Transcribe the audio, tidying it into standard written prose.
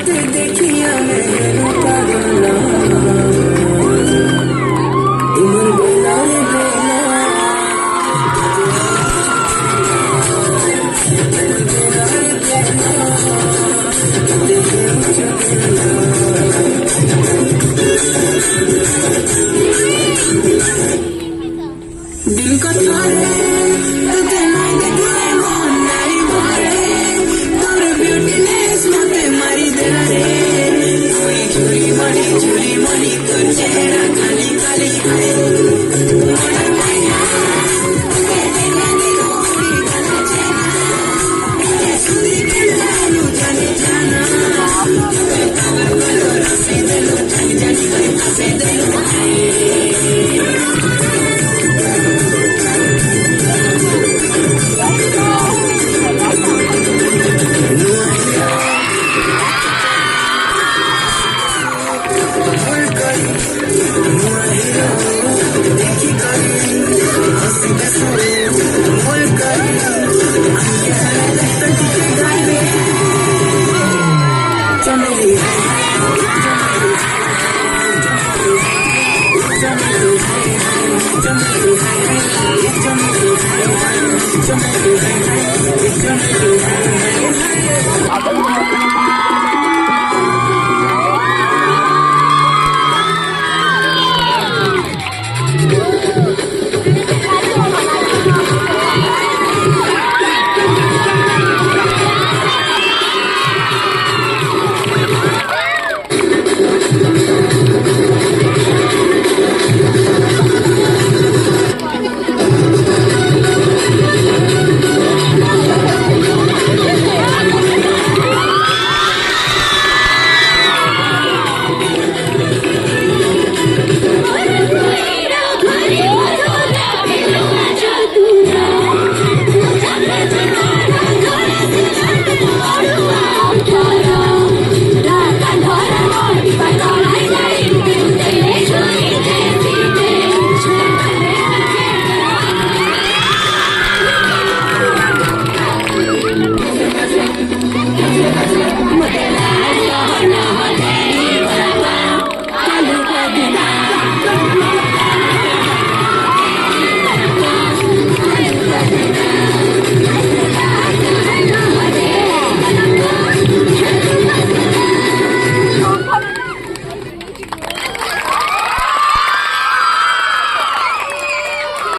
ते देखिया मैनू पागल उमर बेला बेला दिल का थारे तुझे मैं देखे मन नहीं भरे तोरे ब्यूटीनेस मते मारी दे रे कोई चुरी मनी तो चेहरा काली काली है मोड़ा मैया तुझे देखने दी गोरी काला चेहरा मेरे सुरी के लालू जाने जाना तुझे कवर करो रफे दिलो जानी जानी कोई पासे दिलो Jump,